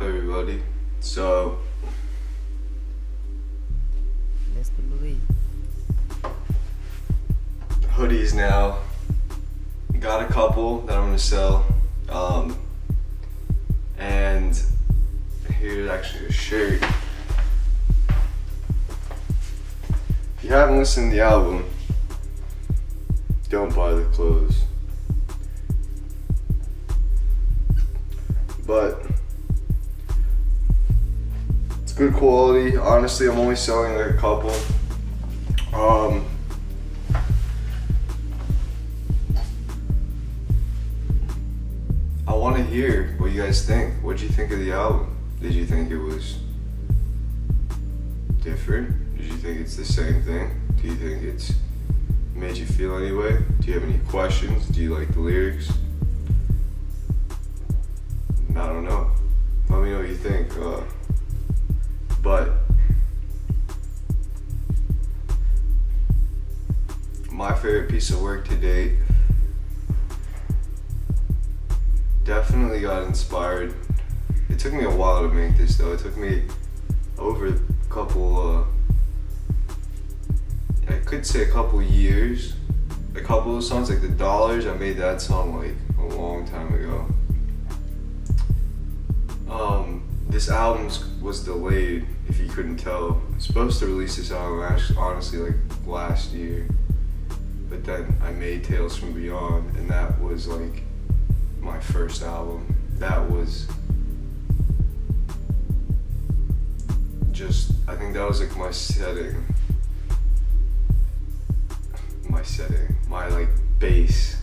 everybody? So, Let's tuloy. hoodies now. Got a couple that I'm gonna sell. And here's actually a shirt. If you haven't listened to the album, don't buy the clothes. But it's good quality. Honestly, I'm only selling like a couple. I want to hear what you guys think. What did you think of the album? Did you think it was different? Did you think it's the same thing? Do you think it's made you feel any way? Do you have any questions? Do you like the lyrics? I don't know. Let me know what you think. But my favorite piece of work to date, definitely got inspired. It took me a while to make this though. It took me over a couple, I could say a couple years. A couple of songs, like The Dollars, I made that song like a long time ago. This album was delayed, if you couldn't tell. I was supposed to release this album actually, honestly, like last year. But then I made Tales from Beyond, and that was like my first album. That was just, I think that was like my like base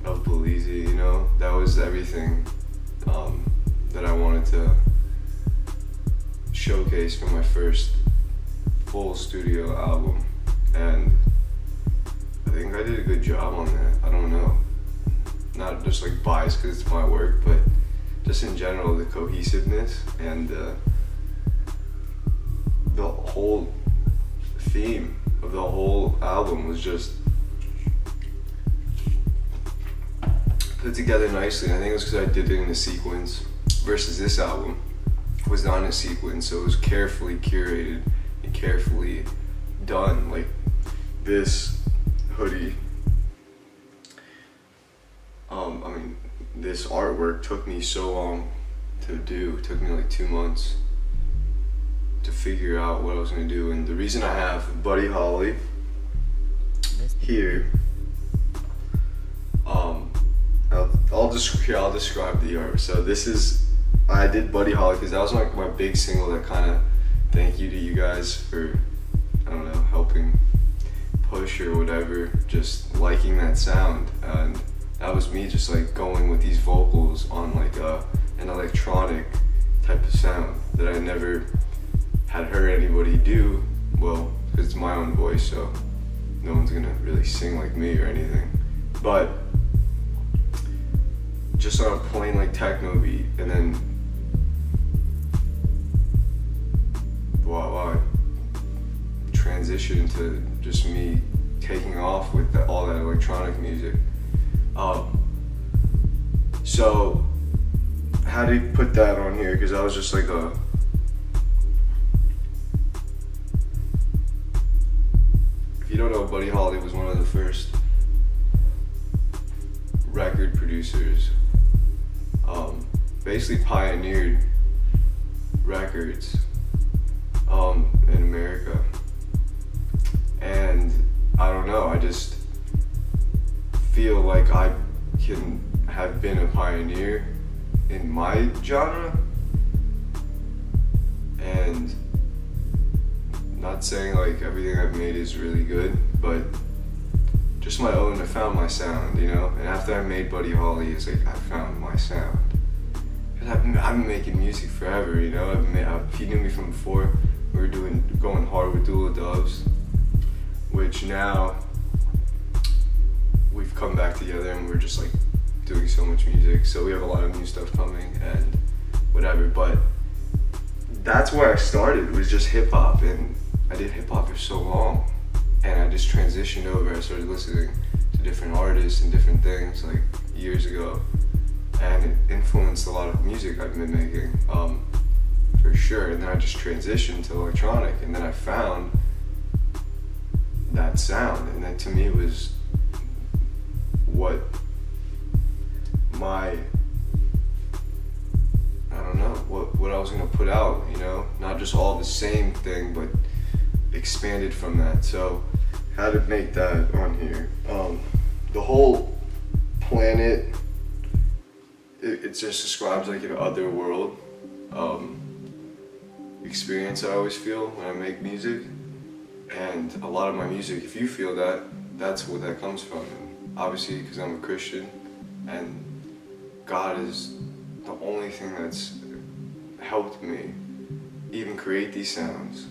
of Bellizzi, you know? That was everything that I wanted to showcase for my first full studio album. And I think I did a good job on that. I don't know. Not just like biased because it's my work, but just in general, the cohesiveness and the whole theme of the whole album was just put together nicely. I think it was because I did it in a sequence versus this album was not in a sequence, so it was carefully curated and carefully done. Like this hoodie, this artwork took me so long to do. It took me like 2 months to figure out what I was gonna do. And the reason I have Buddy Holly here, I'll describe the art. So this is, I did Buddy Holly because that was like my big single that kind of, thank you to you guys for, I don't know, helping push or whatever, just liking that sound. And that was me just like going with these vocals on like an electronic type of sound that I never had heard anybody do. Well, because it's my own voice, so no one's gonna really sing like me or anything. But just on a plain like techno beat, and then I transitioned to just me taking off with all that electronic music. So how do you put that on here? Because I was just like if you don't know, Buddy Holly was one of the first record producers. Basically pioneered records in America. And I don't know, I just feel like I can have been a pioneer in my genre. And not saying like everything I've made is really good, but just my own, I found my sound, you know? And after I made Buddy Holly, it's like I found my sound. Because I've been making music forever, you know? If you knew me from before, we were going hard with Dual Doves, which now we've come back together and we're just like doing so much music. So we have a lot of new stuff coming and whatever, but that's where I started, was just hip hop. And I did hip hop for so long, and I just transitioned over. I started listening to different artists and different things like years ago, and it influenced a lot of music I've been making, for sure. And then I just transitioned to electronic, and then I found that sound, and that to me was what my, I don't know, what I was gonna put out, you know, not just all the same thing, but expanded from that. So how to make that on here. The whole planet, it just describes like an other world experience I always feel when I make music. And a lot of my music, if you feel that, that's where that comes from. And obviously, because I'm a Christian, and God is the only thing that's helped me even create these sounds.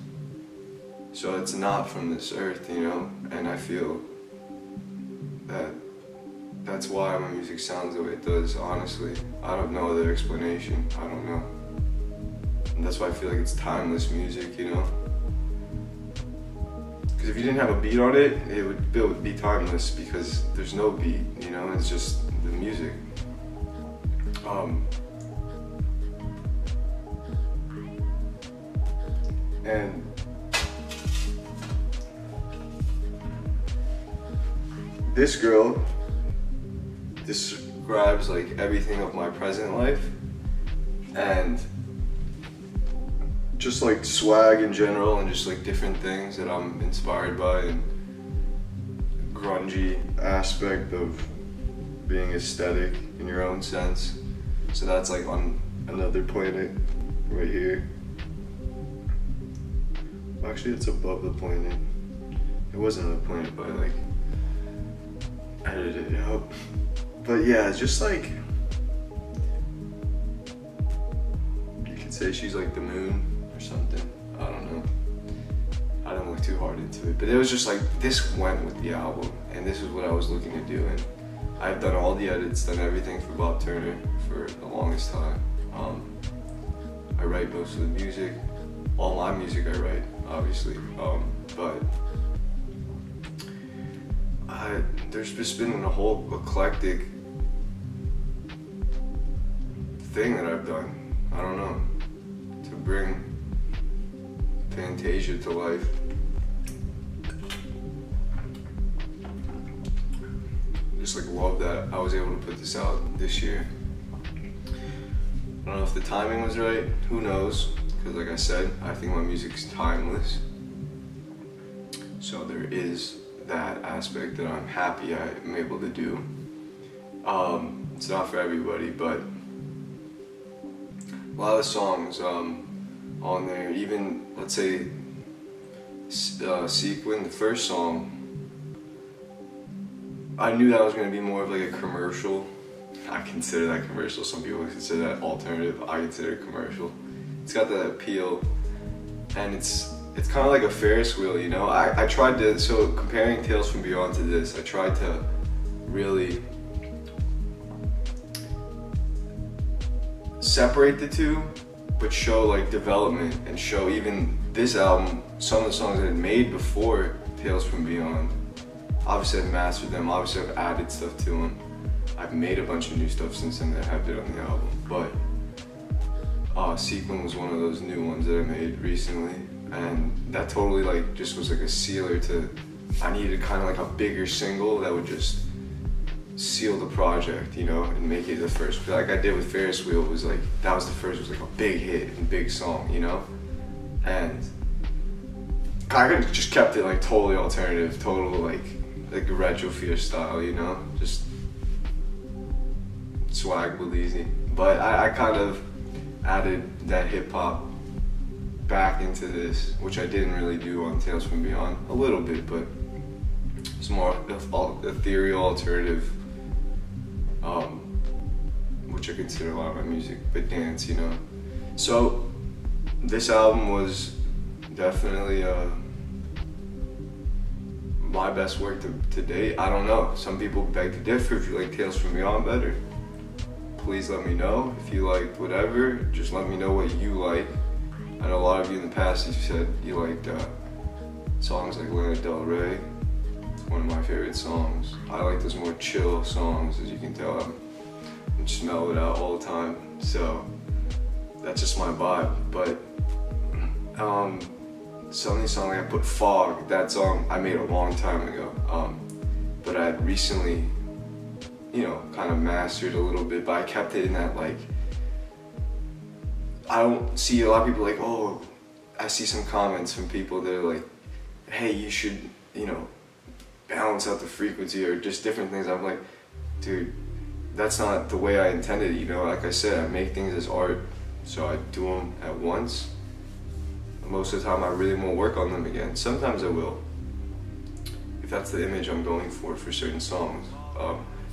So it's not from this earth, you know, and I feel that that's why my music sounds the way it does, honestly. I don't know other explanation, I don't know. And that's why I feel like it's timeless music, you know? Because if you didn't have a beat on it, it would be timeless, because there's no beat, you know, it's just the music. And this girl describes like everything of my present life, and just like swag in general, and just like different things that I'm inspired by, and grungy aspect of being aesthetic in your own sense. So that's like on another planet right here. Actually, it's above the planet. It wasn't a planet, but I like edited it out. But yeah, it's just like, you could say she's like the moon or something. I don't know. I didn't look too hard into it, but it was just like, this went with the album, and this is what I was looking to do. And I've done all the edits, done everything for Bob Turner for the longest time. I write most of the music. All my music I write, obviously, but there's just been a whole eclectic thing that I've done, I don't know, to bring Fantasia to life. Just like love that I was able to put this out this year. I don't know if the timing was right, who knows? Because like I said, I think my music's timeless. So there is that aspect that I'm happy I'm able to do. It's not for everybody, but a lot of songs on there, even let's say Sequin, the first song, I knew that was going to be more of like a commercial. I consider that commercial, some people consider that alternative, I consider it commercial. It's got that appeal, and it's kind of like a Ferris wheel, you know? I tried to, so comparing Tales from Beyond to this, I tried to really separate the two, but show like development, and show even this album, some of the songs I had made before Tales from Beyond. Obviously I've mastered them, obviously I've added stuff to them. I've made a bunch of new stuff since then that I have it on the album, but Sequin was one of those new ones that I made recently, and that totally like just was like a sealer to, I needed kind of like a bigger single that would just seal the project, you know, and make it the first. Like I did with Ferris Wheel, was like, that was the first, it was like a big hit and big song, you know? And I could have just kept it like totally alternative, total like retro fear style, you know? Just swag Bellizzi. But I kind of added that hip hop back into this, which I didn't really do on Tales from Beyond, a little bit, but it's more ethereal alternative, which I consider a lot of my music, but dance, you know. So this album was definitely my best work to date. I don't know, some people beg to differ. If you like Tales from Beyond better, please let me know. If you like whatever, just let me know what you like. I know a lot of you in the past have said you liked songs like Lana Del Rey. It's one of my favorite songs. I like those more chill songs, as you can tell. I'm and just mellow it out all the time. So that's just my vibe. But some of these songs, like I put Fog, that song I made a long time ago. But I had recently, you know, kind of mastered a little bit, but I kept it in that, like, I don't see a lot of people like, oh, I see some comments from people that are like, hey, you should, you know, balance out the frequency or just different things. I'm like, dude, that's not the way I intended it, you know. Like I said, I make things as art, so I do them at once. Most of the time I really won't work on them again. Sometimes I will, if that's the image I'm going for certain songs.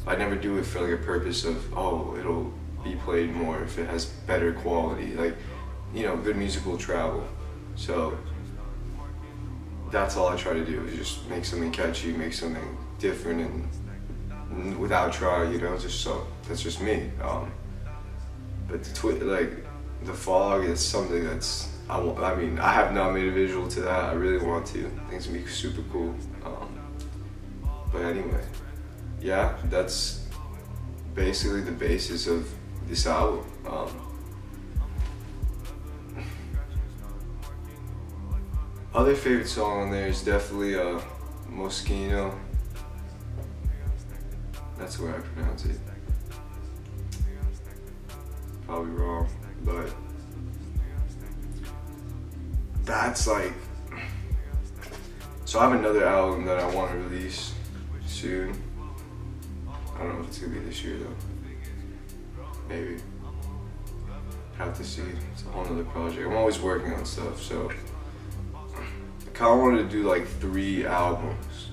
I never do it for like a purpose of, oh, it'll be played more if it has better quality. Like, you know, good music will travel. So that's all I try to do, is just make something catchy, make something different, and without trying, you know, just so that's just me. But the Fog is something that's, I mean, I have not made a visual to that. I really want to. I think it's gonna be super cool. But anyway, yeah, that's basically the basis of this album. Other favorite song on there is definitely Moschino. That's the way I pronounce it. Probably wrong, but that's like, so I have another album that I want to release soon. I don't know if it's gonna be this year though. Maybe. Have to see. It's a whole nother project. I'm always working on stuff, so I kind of wanted to do like 3 albums.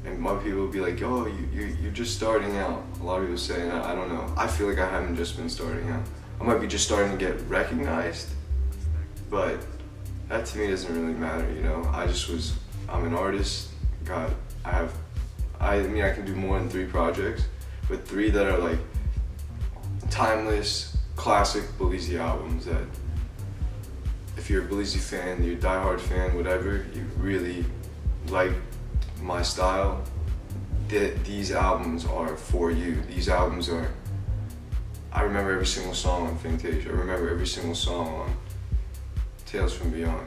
And my people would be like, oh, you're just starting out. A lot of people saying that. I don't know. I feel like I haven't just been starting out. I might be just starting to get recognized, but that to me doesn't really matter, you know. I'm an artist. I mean, I can do more than 3 projects, but 3 that are like timeless, classic Bellizzi albums that if you're a Bellizzi fan, you're a diehard fan, whatever, you really like my style, these albums are for you. These albums are, I remember every single song on Fantasia. I remember every single song on Tales from Beyond.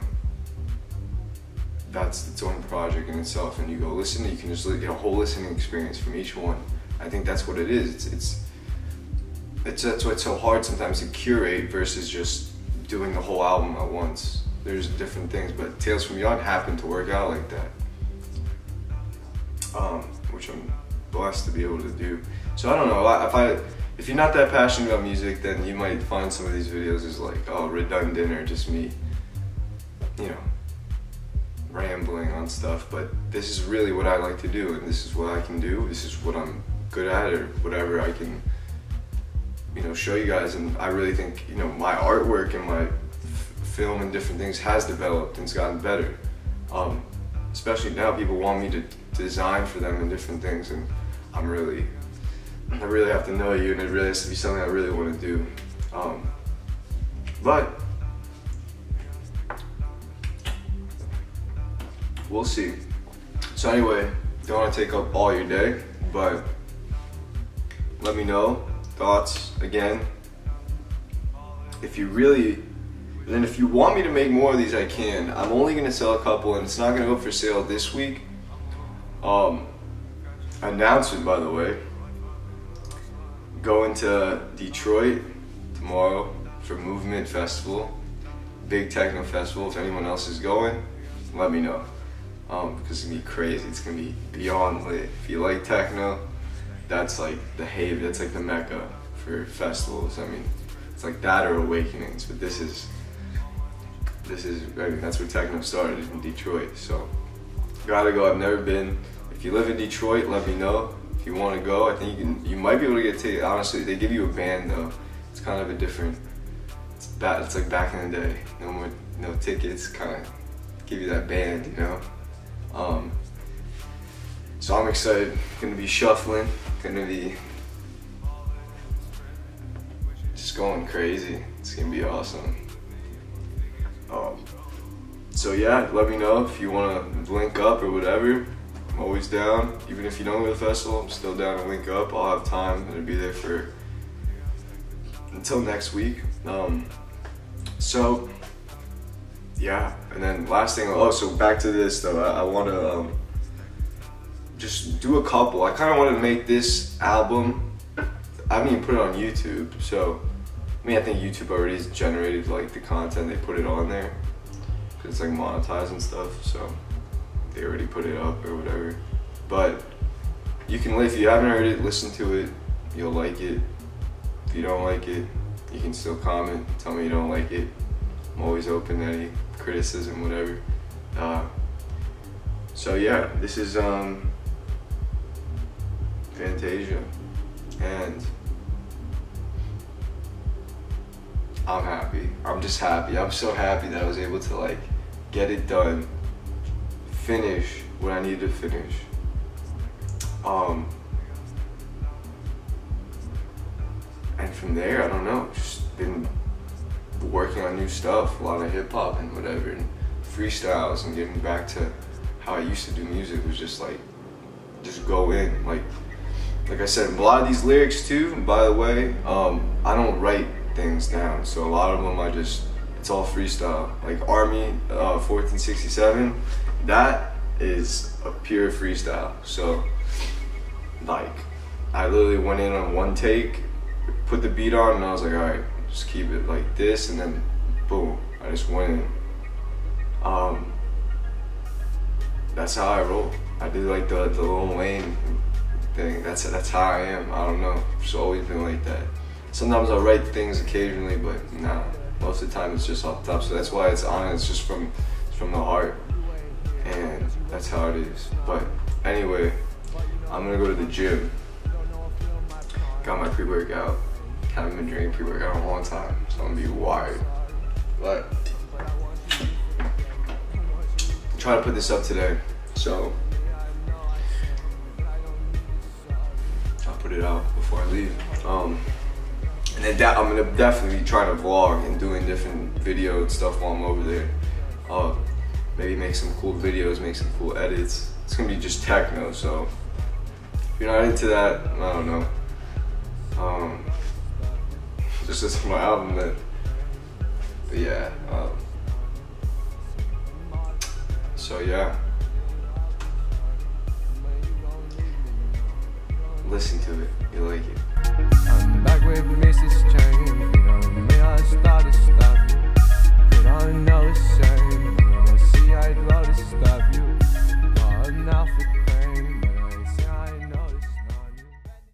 That's its own project in itself, and you go listen, you can just get a whole listening experience from each one. I think that's what it is. That's why it's so hard sometimes to curate versus just doing the whole album at once. There's different things, but Tales from Beyond happened to work out like that, which I'm blessed to be able to do. So I don't know, if you're not that passionate about music, then you might find some of these videos as like, oh, redundant or just me, you know, rambling on stuff. But this is really what I like to do, and this is what I can do. This is what I'm good at, or whatever I can, you know, show you guys. And I really think, you know, my artwork and my film and different things has developed and it's gotten better. Especially now, people want me to design for them and different things, and I really have to know you, and it really has to be something I really want to do. But we'll see. So anyway, don't want to take up all your day, but let me know thoughts again. If you want me to make more of these, I can. I'm only gonna sell a couple, and it's not gonna go for sale this week. Announcement, by the way, going to Detroit tomorrow for Movement Festival, big techno festival. If anyone else is going, let me know, because it's gonna be crazy. It's gonna be beyond lit. If you like techno, that's like the haven, that's like the mecca for festivals. I mean, it's like that or Awakenings, but this is, I mean, that's where techno started, in Detroit. So gotta go. I've never been. If you live in Detroit, let me know. If you want to go, I think you might be able to get tickets. Honestly, they give you a band though. It's kind of a different. It's like back in the day. No tickets. Kind of give you that band, you know. So I'm excited. Gonna be shuffling. Gonna be just going crazy. It's gonna be awesome. So yeah, let me know if you want to link up or whatever. I'm always down. Even if you don't go to the festival, I'm still down to link up. I'll have time and be there for until next week. So yeah, and then last thing, oh, so back to this though, I want to just do a couple. I kind of want to make this album, I haven't even put it on YouTube, so I mean, I think YouTube already has generated like the content, they put it on there, because it's like monetized and stuff, so they already put it up or whatever. But you can, if you haven't heard it, listen to it, you'll like it. If you don't like it, you can still comment, tell me you don't like it. I'm always open to any criticism, whatever. So yeah, this is Fantasia, and I'm happy. I'm just happy. I'm so happy that I was able to like get it done, finish what I needed to finish. And from there, I don't know, just been working on new stuff, a lot of hip hop and whatever, and freestyles, and getting back to how I used to do music, was just like, just go in. Like I said, a lot of these lyrics too, by the way, I don't write things down, so a lot of them it's all freestyle. Like Army 1467, that is a pure freestyle. So like I literally went in on one take, put the beat on, and I was like, all right, just keep it like this, and then boom, I just went in. That's how I roll. I did like the Lil Wayne thing. That's how I am. I don't know. It's always been like that. Sometimes I'll write things occasionally, but nah. Most of the time it's just off the top. So that's why it's on. It's just from the heart, and that's how it is. But anyway, I'm gonna go to the gym. Got my pre-workout. Haven't been drinking pre-workout in a long time, so I'm gonna be wired. But try to put this up today, so I'll put it out before I leave. And then I'm gonna definitely be trying to vlog and doing different video and stuff while I'm over there. Maybe make some cool videos, make some cool edits. It's gonna be just techno, so if you're not into that, I don't know. Just listen to my album then. But yeah. So yeah. Listen to it. You like it. I'm back with Mrs. Chain. You know me, I started stop you. But I know it's shame. When I see I'd rather stop you. But now for